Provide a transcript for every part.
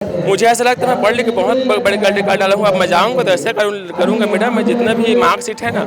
मुझे ऐसा लगता है मैं पढ़ लिख के बहुत बड़े गलती कर डाला हूँ। अब मैं जाऊँगा तो ऐसे करूँगा मैडम, मैं जितना भी मार्कशीट है ना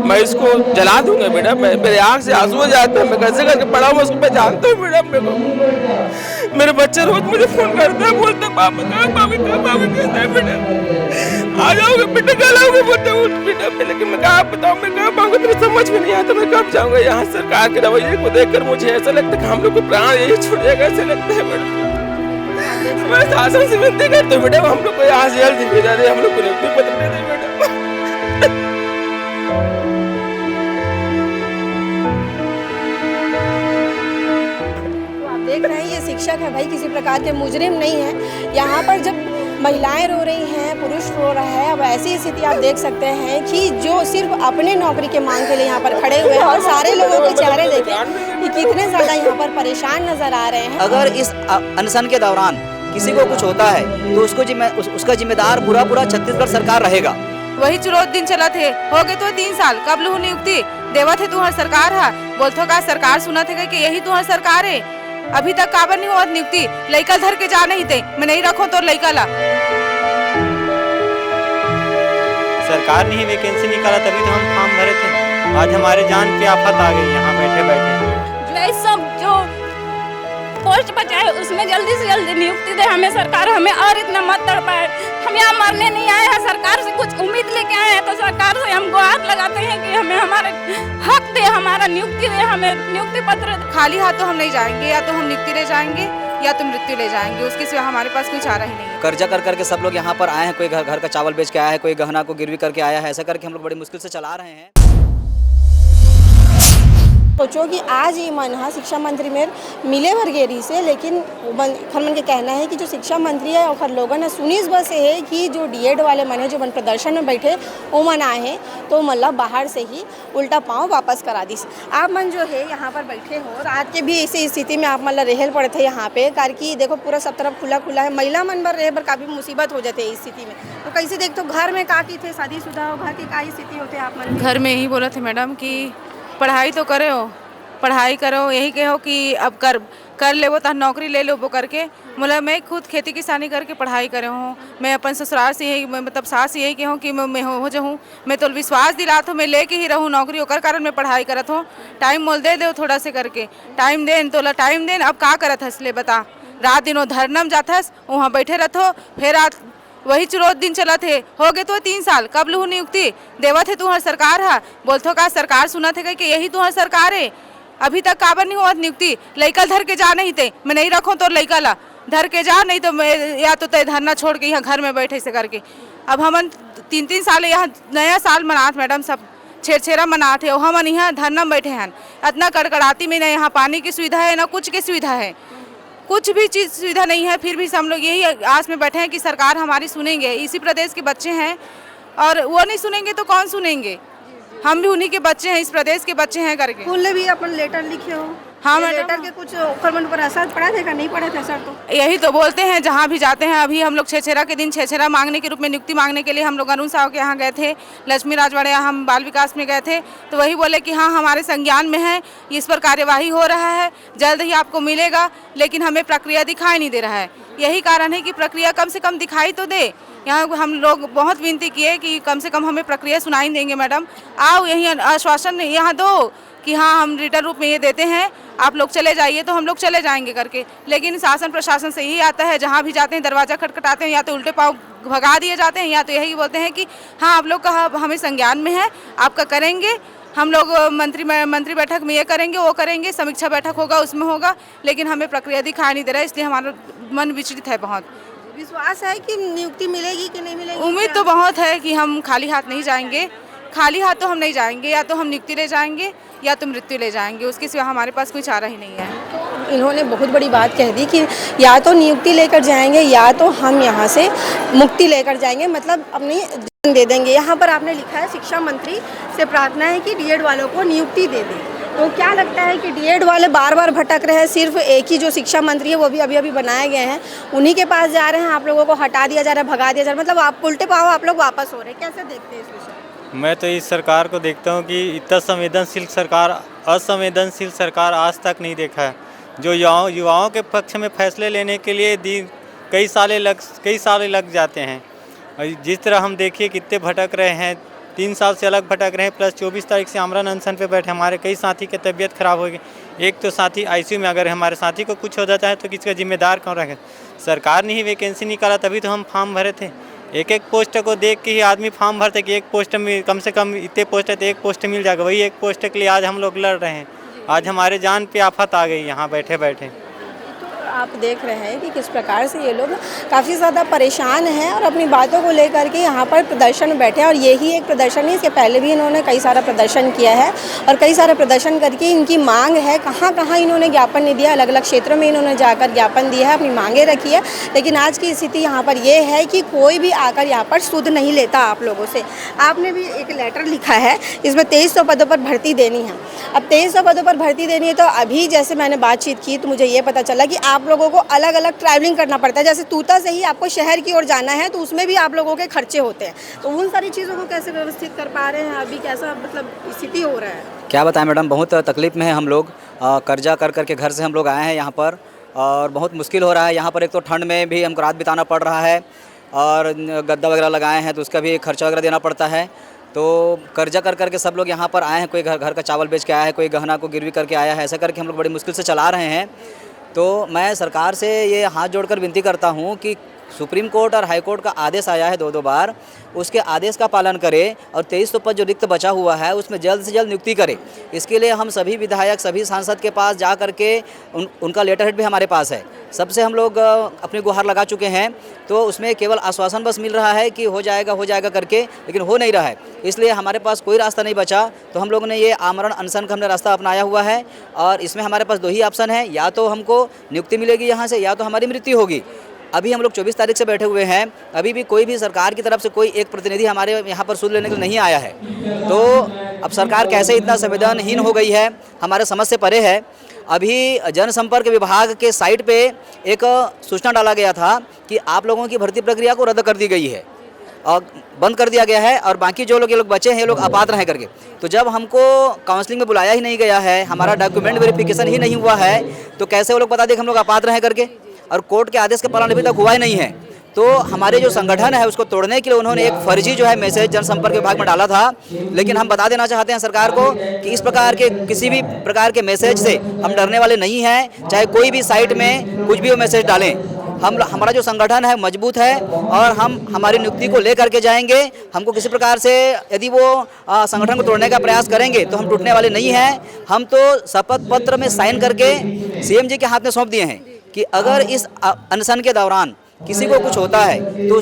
मैं इसको जला दूंगा मैडम। मेरे आँख से आंसू आ जाते हैं। मैं कैसे करके पढ़ा हूँ उसको मैं जानता हूँ मैडम। मेरे बच्चे रोज मुझे फोन करते हैं, बोलते हैं पापा कहाँ, पापा कहाँ, पापा कैसे है बेटा, आ जाओगे बेटा, कल आओगे बोलते हैं बेटा। लेकिन मैं कहाँ बताऊँ, मैं कहाँ पाऊंगा, मेरे समझ में नहीं आता मैं कब जाऊँगा। यहाँ सरकार के रवैये को देखकर मुझे ऐसा लगता है कि हम लोग को प्राण यही छूटेगा, ऐसा लगता है मैडम। मैं शासन से विनती करता हूँ बेटा, हम लोग को यहाँ से जल्दी भेजा दे, हम लोग को नियुक्ति पत्र दे दे बेटा। देख रहे हैं ये शिक्षक है भाई, किसी प्रकार के मुजरिम नहीं है। यहाँ पर जब महिलाएं रो रही हैं, पुरुष रो रहा है, अब ऐसी स्थिति आप देख सकते हैं कि जो सिर्फ अपने नौकरी के मांग के लिए यहाँ पर खड़े हुए हैं और सारे लोगों के चेहरे देखें कि कितने ज़्यादा यहाँ पर परेशान नजर आ रहे हैं। अगर इस अनशन के दौरान किसी को कुछ होता है तो उसका जिम्मेदार पूरा छत्तीसगढ़ सरकार रहेगा। वही चुरोत दिन चला थे, हो गए तो 3 साल कब लू नियुक्ति देवा थे तुम्हार सरकार है, बोलते का सरकार सुना थे कि यही तुम्हार सरकार है। अभी तक काबर नहीं हुआ नियुक्ति, लइका धर के जा नहीं थे, मैं नहीं रखो तो लइका ला। सरकार ने ही वैकेंसी निकाला तभी तो हम फॉर्म भरे थे। आज हमारे जान पे आफत आ गई यहाँ बैठे बैठे। सब जो पोस्ट बचा है उसमें जल्दी से जल्दी नियुक्ति दे हमें सरकार, हमें और इतना मत तड़पाए। हम यहाँ मरने नहीं आए हैं, सरकार से कुछ उम्मीद लेके आए हैं, तो सरकार से हम गुहार लगाते हैं कि हमें हमारे हक दे, हमारा नियुक्ति दे, हमें नियुक्ति पत्र। खाली हाथ तो हम नहीं जाएंगे, या तो हम नियुक्ति ले जाएंगे या तो मृत्यु ले जाएंगे, उसके सिवा हमारे पास कोई चारा ही नहीं है। कर्जा कर करके सब लोग यहाँ पर आए हैं, कोई घर का चावल बेच के आया है, कोई गहना को गिरवी करके आया है, ऐसा करके हम लोग बड़ी मुश्किल से चला रहे हैं। सोचो कि आज ये मन है शिक्षा मंत्री में मिले भरगेरी से, लेकिन खनमन के कहना है कि जो शिक्षा मंत्री है और लोगों ने सुनी इस बस है कि जो डीएड वाले मन है जो मन प्रदर्शन में बैठे वो मन आए हैं, तो मतलब बाहर से ही उल्टा पाँव वापस करा दी। आप मन जो है यहाँ पर बैठे हो, रात के भी इसी स्थिति में आप मतलब रेहल पड़े थे यहाँ पे, कार की देखो पूरा सब तरफ खुला खुला है, महिला मन पर रहे पर काफ़ी मुसीबत हो जाते इस स्थिति में। तो कैसे देखते हो घर में काफ़ी थे शादीशुदा हो, घर की का स्थिति होते आप मन? घर में ही बोला थे मैडम कि पढ़ाई तो करे हो, पढ़ाई करो, यही कहो कि अब कर ले वो तो नौकरी ले लो वो करके। मतलब मैं खुद खेती किसानी करके पढ़ाई करे हूँ, मैं अपन ससुराल से यही मतलब सास से यही कहूँ कि मैं हो जाऊँ, मैं तो विश्वास दिलात हूँ मैं लेके ही रहूँ नौकरी, ओकर कारण मैं पढ़ाई करत हूँ। टाइम मोल दे दो थोड़ा से करके, टाइम देन तो टाइम देन, अब का करत हस ले बता। रात दिन वो धरना में जाथस, वहाँ बैठे रहते, फिर रात वही चुरोत दिन चला थे, हो गए तो 3 साल कब लू नियुक्ति देवा थे तुम्हार सरकार है, बोलते का सरकार सुना थे कि यही तुम्हार सरकार है। अभी तक काबर नहीं हुआ नियुक्ति, लइका धर के जा नहीं थे, मैं नहीं रखूँ तो लइका ला, धर के जा, नहीं तो मैं या तो तय धरना छोड़ के यहाँ घर में बैठे से करके। अब हम 3 साल यहाँ नया साल मनाते मैडम, सब छेड़ा मनाते हो, हम यहाँ धरना में बैठे हैं। इतना कड़कड़ाती में ना यहाँ पानी की सुविधा है ना कुछ की सुविधा है, कुछ भी चीज़ सुविधा नहीं है, फिर भी हम लोग यही आस में बैठे हैं कि सरकार हमारी सुनेंगे। इसी प्रदेश के बच्चे हैं और वो नहीं सुनेंगे तो कौन सुनेंगे, हम भी उन्हीं के बच्चे हैं, इस प्रदेश के बच्चे हैं करके। स्कूल भी अपन लेटर लिखे हो? हाँ लेटर के कुछ खरमन पर असर पड़ा थे, नहीं पड़े थे सर? तो यही तो बोलते हैं जहाँ भी जाते हैं। अभी हम लोग छेछेरा के दिन छेछेरा मांगने के रूप में नियुक्ति मांगने के लिए हम लोग अरुण साहब के यहाँ गए थे, लक्ष्मी राजवाड़े हम बाल विकास में गए थे, तो वही बोले कि हाँ हमारे संज्ञान में है, इस पर कार्यवाही हो रहा है, जल्द ही आपको मिलेगा, लेकिन हमें प्रक्रिया दिखाई नहीं दे रहा है। यही कारण है कि प्रक्रिया कम से कम दिखाई तो दे। यहाँ हम लोग बहुत विनती किए कि कम से कम हमें प्रक्रिया सुनाई देंगे मैडम, आओ यही आश्वासन यहाँ दो कि हाँ हम रिटर्न रूप में ये देते हैं, आप लोग चले जाइए, तो हम लोग चले जाएंगे करके। लेकिन शासन प्रशासन से यही आता है, जहाँ भी जाते हैं दरवाज़ा खटखटाते हैं, या तो उल्टे पाँव भगा दिए जाते हैं, या तो यही बोलते हैं कि हाँ आप लोग का हमें संज्ञान में है, आपका करेंगे, हम लोग मंत्री बैठक में ये करेंगे वो करेंगे, समीक्षा बैठक होगा उसमें होगा, लेकिन हमें प्रक्रिया दिखाई नहीं दे रहा है, इसलिए हमारा मन विचलित है बहुत। विश्वास है कि नियुक्ति मिलेगी कि नहीं मिलेगी? उम्मीद तो बहुत है कि हम खाली हाथ नहीं जाएंगे, खाली हाथ तो हम नहीं जाएंगे, या तो हम नियुक्ति ले जाएंगे या तो मृत्यु ले जाएंगे, उसके सिवा हमारे पास कोई चारा ही नहीं है। इन्होंने बहुत बड़ी बात कह दी कि या तो नियुक्ति लेकर जाएंगे या तो हम यहाँ से मुक्ति लेकर जाएंगे, मतलब अपनी जान दे देंगे। यहाँ पर आपने लिखा है शिक्षा मंत्री से प्रार्थना है कि डीएड वालों को नियुक्ति दे दें, तो क्या लगता है कि डीएड वाले बार बार भटक रहे हैं, सिर्फ एक ही जो शिक्षा मंत्री है वो भी अभी बनाए गए हैं, उन्हीं के पास जा रहे हैं, आप लोगों को हटा दिया जा रहा है, भगा दिया जा रहा है, मतलब आप उल्टे पाँव आप लोग वापस हो रहे हैं, कैसे देखते हैं इस विषय? मैं तो इस सरकार को देखता हूँ कि इतना संवेदनशील सरकार, असंवेदनशील सरकार आज तक नहीं देखा है। जो युवाओं के पक्ष में फैसले लेने के लिए कई साल लग जाते हैं। और जिस तरह हम देखिए कितने भटक रहे हैं, 3 साल से अलग भटक रहे हैं, प्लस 24 तारीख से आमरण अनशन पे बैठे। हमारे कई साथी की तबीयत खराब हो गई। एक तो साथी आईसीयू में, अगर हमारे साथी को कुछ हो जाता है तो किसका जिम्मेदार कौन रहेगा? सरकार ने ही वैकेंसी निकाला, तभी तो हम फॉर्म भरे थे। एक पोस्ट को देख के ही आदमी फॉर्म भरते कि एक पोस्ट में कम से कम इतने पोस्ट है तो एक पोस्ट मिल जाएगा। वही एक पोस्ट के लिए आज हम लोग लड़ रहे हैं। आज हमारे जान पे आफत आ गई यहाँ बैठे बैठे। आप देख रहे हैं कि किस प्रकार से ये लोग काफ़ी ज़्यादा परेशान हैं और अपनी बातों को लेकर के यहाँ पर प्रदर्शन में बैठे हैं। और यही एक प्रदर्शन है, इसके पहले भी इन्होंने कई सारा प्रदर्शन किया है और कई सारे प्रदर्शन करके इनकी मांग है, कहाँ कहाँ इन्होंने ज्ञापन नहीं दिया, अलग अलग क्षेत्रों में इन्होंने जाकर ज्ञापन दिया है, अपनी मांगें रखी है। लेकिन आज की स्थिति यहाँ पर ये है कि कोई भी आकर यहाँ पर सुध नहीं लेता आप लोगों से। आपने भी एक लेटर लिखा है, इसमें 2300 पदों पर भर्ती देनी है। अब 2300 पदों पर भर्ती देनी है तो अभी जैसे मैंने बातचीत की तो मुझे ये पता चला कि आप लोगों को अलग अलग ट्रैवलिंग करना पड़ता है। जैसे तूता से ही आपको शहर की ओर जाना है तो उसमें भी आप लोगों के खर्चे होते हैं। तो उन सारी चीज़ों को कैसे व्यवस्थित कर पा रहे हैं? अभी कैसा मतलब स्थिति हो रहा है? क्या बताएं मैडम, बहुत तकलीफ़ में है हम लोग। कर्जा कर करके घर से हम लोग आए हैं यहाँ पर और बहुत मुश्किल हो रहा है यहाँ पर। एक तो ठंड में भी हमको रात बिताना पड़ रहा है और गद्दा वगैरह लगाए हैं तो उसका भी खर्चा वगैरह देना पड़ता है। तो कर्जा कर करके सब लोग यहाँ पर आए हैं। कोई घर का चावल बेच के आया है, कोई गहना को गिरवी करके आया है। ऐसा करके हम लोग बड़ी मुश्किल से चला रहे हैं। तो मैं सरकार से ये हाथ जोड़कर विनती करता हूँ कि सुप्रीम कोर्ट और हाई कोर्ट का आदेश आया है 2-2 बार, उसके आदेश का पालन करें और 2300 पद जो रिक्त बचा हुआ है उसमें जल्द से जल्द नियुक्ति करें। इसके लिए हम सभी विधायक, सभी सांसद के पास जा करके उनका लेटर हेड भी हमारे पास है। सबसे हम लोग अपनी गुहार लगा चुके हैं। तो उसमें केवल आश्वासन बस मिल रहा है कि हो जाएगा करके, लेकिन हो नहीं रहा है। इसलिए हमारे पास कोई रास्ता नहीं बचा। तो हम लोगों ने ये आमरण अनशन का हमने रास्ता अपनाया हुआ है और इसमें हमारे पास 2 ही ऑप्शन है, या तो हमको नियुक्ति मिलेगी यहाँ से या तो हमारी मृत्यु होगी। अभी हम लोग 24 तारीख से बैठे हुए हैं, अभी भी कोई भी सरकार की तरफ से कोई एक प्रतिनिधि हमारे यहाँ पर सुध लेने के लिए नहीं आया है। तो अब सरकार कैसे इतना संवेदनहीन हो गई है, हमारे समझ से परे है। अभी जनसंपर्क विभाग के साइट पे एक सूचना डाला गया था कि आप लोगों की भर्ती प्रक्रिया को रद्द कर दी गई है और बंद कर दिया गया है और बाकी जो लोग ये लोग बचे हैं ये लोग अपात्र हैं करके। तो जब हमको काउंसलिंग में बुलाया ही नहीं गया है, हमारा डॉक्यूमेंट वेरिफिकेशन ही नहीं हुआ है, तो कैसे वो लोग बता दें कि हम लोग अपात्र हैं करके? और कोर्ट के आदेश का पालन अभी तक हुआ ही नहीं है। तो हमारे जो संगठन है उसको तोड़ने के लिए उन्होंने एक फर्जी जो है मैसेज जनसंपर्क विभाग में डाला था। लेकिन हम बता देना चाहते हैं सरकार को कि इस प्रकार के किसी भी प्रकार के मैसेज से हम डरने वाले नहीं हैं। चाहे कोई भी साइट में कुछ भी वो मैसेज डालें, हमारा जो संगठन है मजबूत है और हम हमारी नियुक्ति को लेकर के जाएंगे। हमको किसी प्रकार से यदि वो संगठन को तोड़ने का प्रयास करेंगे तो हम टूटने वाले नहीं हैं। हम तो शपथ पत्र में साइन करके सीएम जी के हाथ में सौंप दिए हैं कि अगर इस अनशन के दौरान किसी को कुछ होता है तो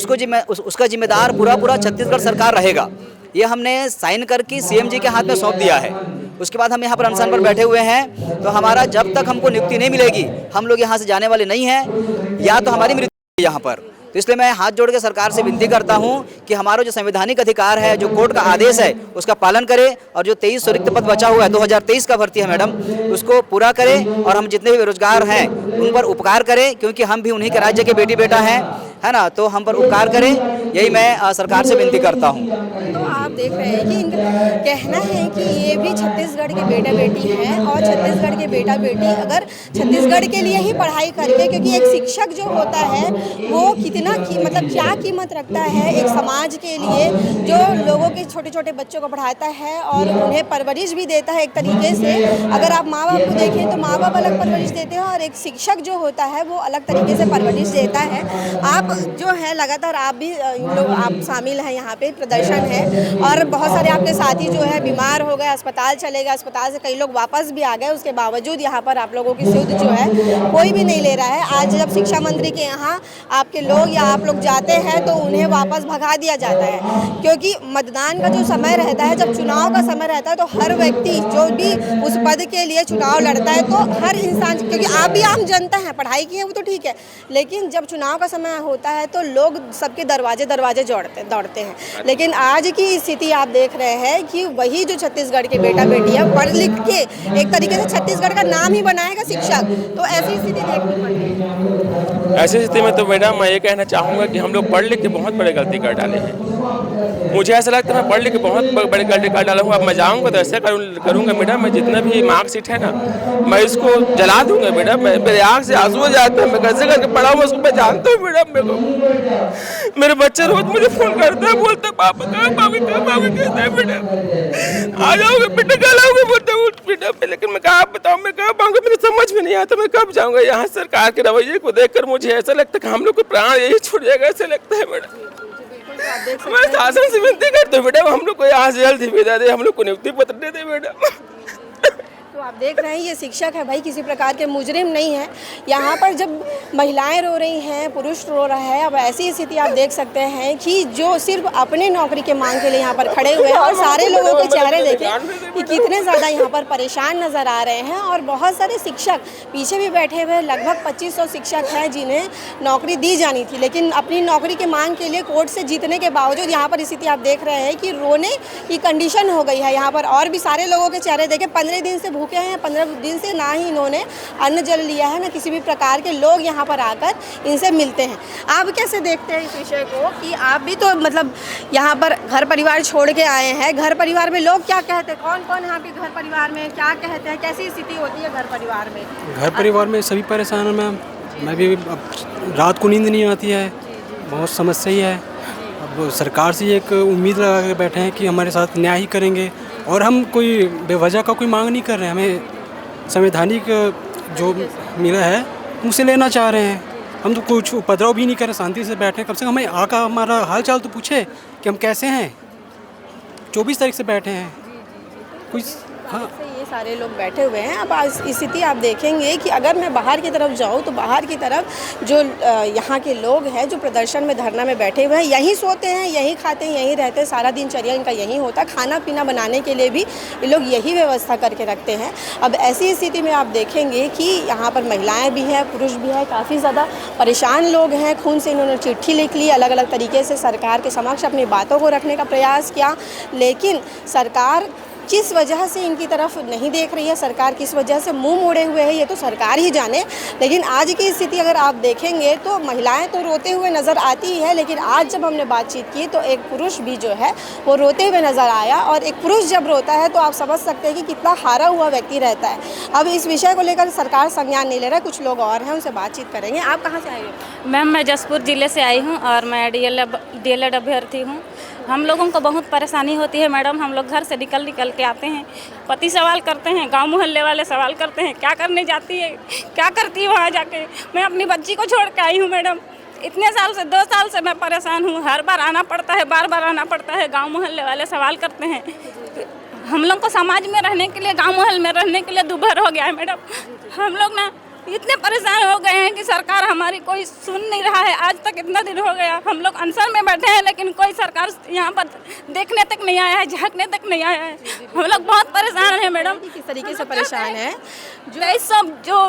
उसका जिम्मेदार पूरा छत्तीसगढ़ सरकार रहेगा। ये हमने साइन करके सीएम जी के हाथ में सौंप दिया है। उसके बाद हम यहाँ पर अनशन पर बैठे हुए हैं। तो हमारा जब तक हमको नियुक्ति नहीं मिलेगी हम लोग यहाँ से जाने वाले नहीं हैं, या तो हमारी मृत्यु यहाँ पर। तो इसलिए मैं हाथ जोड़ के सरकार से विनती करता हूँ कि हमारा जो संवैधानिक अधिकार है, जो कोर्ट का आदेश है, उसका पालन करें और जो 2300 रिक्त पद बचा हुआ है 2023 का भर्ती है मैडम, उसको पूरा करें और हम जितने भी बेरोजगार हैं उन पर उपकार करें, क्योंकि हम भी उन्हीं के राज्य के बेटी बेटा हैं, है ना। तो हम पर उपकार करें, यही मैं सरकार से विनती करता हूँ। तो आप देख रहे हैं कि इनका कहना है कि ये भी छत्तीसगढ़ के बेटा बेटी हैं और छत्तीसगढ़ के बेटा बेटी अगर छत्तीसगढ़ के लिए ही पढ़ाई करके, क्योंकि एक शिक्षक जो होता है वो कितना मतलब क्या कीमत रखता है एक समाज के लिए, जो लोगों के छोटे छोटे बच्चों को पढ़ाता है और उन्हें परवरिश भी देता है एक तरीके से। अगर आप माँ बाप को देखें तो माँ बाप अलग परवरिश देते हैं और एक शिक्षक जो होता है वो अलग तरीके से परवरिश देता है। आप जो है लगातार आप भी लोग आप शामिल हैं यहाँ पे, प्रदर्शन है और बहुत सारे आपके साथी जो है बीमार हो गए, अस्पताल चले गए, अस्पताल से कई लोग वापस भी आ गए। उसके बावजूद यहाँ पर आप लोगों की सुध जो है कोई भी नहीं ले रहा है। आज जब शिक्षा मंत्री के यहाँ आपके लोग या आप लोग जाते हैं तो उन्हें वापस भगा दिया जाता है, क्योंकि मतदान का जो समय रहता है, जब चुनाव का समय रहता है तो हर व्यक्ति जो भी उस पद के लिए चुनाव लड़ता है तो हर इंसान, क्योंकि आप भी आम जनता हैं, पढ़ाई की है वो तो ठीक है, लेकिन जब चुनाव का समय होता है तो लोग सबके दरवाजे दौड़ते हैं। लेकिन आज की स्थिति आप देख रहे हैं कि वही जो छत्तीसगढ़ के बेटा बेटी है पढ़ लिख के एक तरीके से छत्तीसगढ़ का नाम ही बनाएगा शिक्षक, तो ऐसी स्थिति देखनी पड़ रही है। ऐसी स्थिति में तो मैडम मैं ये कहना चाहूँगा कि हम लोग पढ़ लिख के बहुत बड़े गलती कर डाले हैं। मुझे ऐसा लगता है मैं पढ़ लिख के बहुत बड़ी गलती कर डाला हूँ। अब मैं जाऊँगा तो ऐसे करूँगा मैडम, मैं जितना भी मार्कशीट है ना मैं इसको जला दूँगा मैडम। मेरे आँख से आंसू आ जाता है, मैं कैसे करके पढ़ा हूँ उसको मैं जानता हूँ मैडम। मेरे बच्चे रोज मुझे फोन करते हैं, बोलते हैं पापा कहाँ कहते हैं मैडम आ जाओगे बेटा, कल आओगे बोलते हैं बेटा। लेकिन मैं कहाँ बताऊँ, मैं कहाँ पाऊँगा, मुझे समझ में नहीं आता मैं कब जाऊँगा। यहाँ सरकार के रवैये को देखकर मुझे ऐसा लगता है कि हम लोग को प्राण यही छूट जाएगा, ऐसा लगता है मैडम। मैं शासन से विनती करता हूँ मैडम, हम लोग को यहाँ से जल्द ही विदा दे, हम लोग को नियुक्ति पत्र दे दे मैडम। तो आप देख रहे हैं ये शिक्षक है भाई, किसी प्रकार के मुजरिम नहीं है। यहाँ पर जब महिलाएं रो रही हैं, पुरुष रो रहा है, अब ऐसी स्थिति आप देख सकते हैं कि जो सिर्फ अपने नौकरी के मांग के लिए यहाँ पर खड़े हुए हैं और सारे लोगों के चेहरे देखें कि कितने ज़्यादा यहाँ पर परेशान नज़र आ रहे हैं। और बहुत सारे शिक्षक पीछे भी बैठे हुए, लगभग 2500 शिक्षक हैं जिन्हें नौकरी दी जानी थी, लेकिन अपनी नौकरी के मांग के लिए कोर्ट से जीतने के बावजूद यहाँ पर स्थिति आप देख रहे हैं कि रोने की कंडीशन हो गई है यहाँ पर। और भी सारे लोगों के चेहरे देखें, 15 दिन से भूखे हैं, 15 दिन से ना ही इन्होंने अन्न जल लिया है, ना किसी भी प्रकार के लोग यहाँ पर आकर इनसे मिलते हैं। आप कैसे देखते हैं इस विषय को कि आप भी तो मतलब यहाँ पर घर परिवार छोड़ के आए हैं, घर परिवार में लोग क्या कहते हैं, कौन कौन यहाँ पे घर परिवार में क्या कहते हैं, कैसी स्थिति होती है घर परिवार में? घर परिवार में सभी परेशान हैं मैम, मैं भी अब रात को नींद नहीं आती है, बहुत समस्या ही है। अब सरकार से एक उम्मीद लगा के बैठे हैं कि हमारे साथ न्याय ही करेंगे, और हम कोई बेवजह का कोई मांग नहीं कर रहे हैं, हमें संवैधानिक जो मिला है उसे लेना चाह रहे हैं। हम तो कुछ उपद्रव भी नहीं कर रहे, शांति से बैठे हैं। कम से कम हमें आका हमारा हाल चाल तो पूछे कि हम कैसे हैं। 24 तारीख से बैठे हैं कुछ। हाँ, ये सारे लोग बैठे हुए हैं। अब आज स्थिति आप देखेंगे कि अगर मैं बाहर की तरफ जाऊं तो बाहर की तरफ जो यहाँ के लोग हैं जो प्रदर्शन में धरना में बैठे हुए हैं, यहीं सोते हैं, यहीं खाते हैं, यहीं रहते हैं, सारा दिनचर्या इनका यहीं होता है। खाना पीना बनाने के लिए भी ये लोग यही व्यवस्था करके रखते हैं। अब ऐसी स्थिति में आप देखेंगे कि यहाँ पर महिलाएँ भी हैं, पुरुष भी हैं, काफ़ी ज़्यादा परेशान लोग हैं। खून से इन्होंने चिट्ठी लिख ली, अलग अलग तरीके से सरकार के समक्ष अपनी बातों को रखने का प्रयास किया, लेकिन सरकार किस वजह से इनकी तरफ नहीं देख रही है, सरकार किस वजह से मुंह मोड़े हुए है, ये तो सरकार ही जाने। लेकिन आज की स्थिति अगर आप देखेंगे तो महिलाएं तो रोते हुए नज़र आती ही है, लेकिन आज जब हमने बातचीत की तो एक पुरुष भी जो है वो रोते हुए नज़र आया। और एक पुरुष जब रोता है तो आप समझ सकते हैं कि कितना हारा हुआ व्यक्ति रहता है। अब इस विषय को लेकर सरकार संज्ञान नहीं ले रहा है। कुछ लोग और हैं, उनसे बातचीत करेंगे। आप कहाँ से आए हो? मैम मैं जसपुर ज़िले से आई हूँ और मैं DLED अभ्यर्थी हूँ। हम लोगों को बहुत परेशानी होती है मैडम, हम लोग घर से निकल के आते हैं, पति सवाल करते हैं, गांव मोहल्ले वाले सवाल करते हैं, क्या करने जाती है, क्या करती है वहाँ जाके। मैं अपनी बच्ची को छोड़ के आई हूँ मैडम, इतने साल से 2 साल से मैं परेशान हूँ। हर बार आना पड़ता है, बार आना पड़ता है, गाँव मोहल्ले वाले सवाल करते हैं। हम लोग को समाज में रहने के लिए, गाँव मोहल्ले में रहने के लिए दुभर हो गया है मैडम। हम लोग ना इतने परेशान हो गए हैं कि सरकार हमारी कोई सुन नहीं रहा है। आज तक इतना दिन हो गया, हम लोग अनशन में बैठे हैं, लेकिन कोई सरकार यहाँ पर देखने तक नहीं आया है, झांकने तक नहीं आया है। हम लोग बहुत परेशान हैं मैडम। किस तरीके से परेशान है? जो सब जो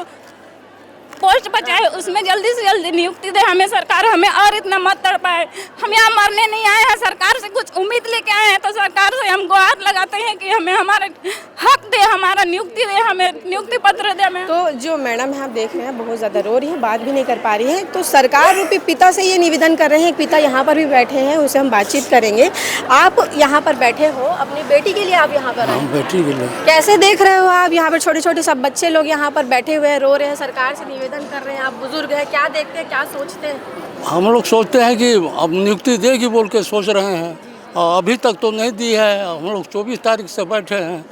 पोस्ट बचाए उसमें जल्दी से जल्दी नियुक्ति दे हमें सरकार, हमें और इतना मत तड़पाए। हम यहाँ मरने नहीं आए हैं, सरकार से कुछ उम्मीद लेके आए हैं, तो सरकार से हम गुहार लगाते हैं कि हमें हमारे हक दे, हमारा नियुक्ति दे, हमें नियुक्ति पत्र दे हमें। तो जो मैडम है आप देख रहे हैं बहुत ज़्यादा रो रही है, बात भी नहीं कर पा रही है। तो सरकार रूपी पिता से ये निवेदन कर रहे हैं, पिता यहाँ पर भी बैठे हैं, उनसे हम बातचीत करेंगे। आप यहाँ पर बैठे हो, अपनी बेटी के लिए आप यहाँ पर आए? बेटी के लिए। कैसे देख रहे हो आप यहाँ पर छोटे छोटे सब बच्चे लोग यहाँ पर बैठे हुए हैं, रो रहे हैं, सरकार से निवेदन कर रहे हैं, आप बुजुर्ग हैं, क्या देखते हैं, क्या सोचते हैं? हम लोग सोचते हैं कि अब नियुक्ति देगी बोल के सोच रहे हैं, अभी तक तो नहीं दी है। हम लोग 24 तारीख से बैठे हैं,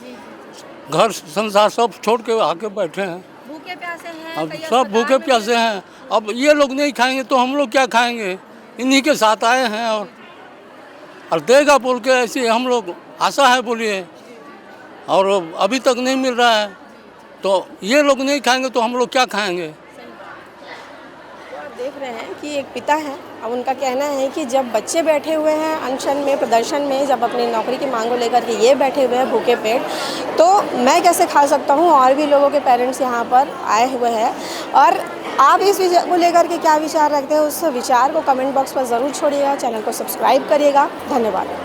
घर संसार सब छोड़ के आके बैठे हैं, भूखे प्यासे हैं, अब सब भूखे प्यासे हैं। अब ये लोग नहीं खाएंगे तो हम लोग क्या खाएंगे? इन्हीं के साथ आए हैं और देगा बोल के ऐसी हम लोग आशा है बोलिए, और अभी तक नहीं मिल रहा है। तो ये लोग नहीं खाएंगे तो हम लोग क्या खाएंगे? देख रहे हैं कि एक पिता है, अब उनका कहना है कि जब बच्चे बैठे हुए हैं अनशन में, प्रदर्शन में, जब अपनी नौकरी की मांगों लेकर के ये बैठे हुए हैं भूखे पेट, तो मैं कैसे खा सकता हूँ? और भी लोगों के पेरेंट्स यहाँ पर आए हुए हैं। और आप इस विषय को लेकर के क्या विचार रखते हैं, उस विचार को कमेंट बॉक्स पर ज़रूर छोड़िएगा। चैनल को सब्सक्राइब करिएगा। धन्यवाद।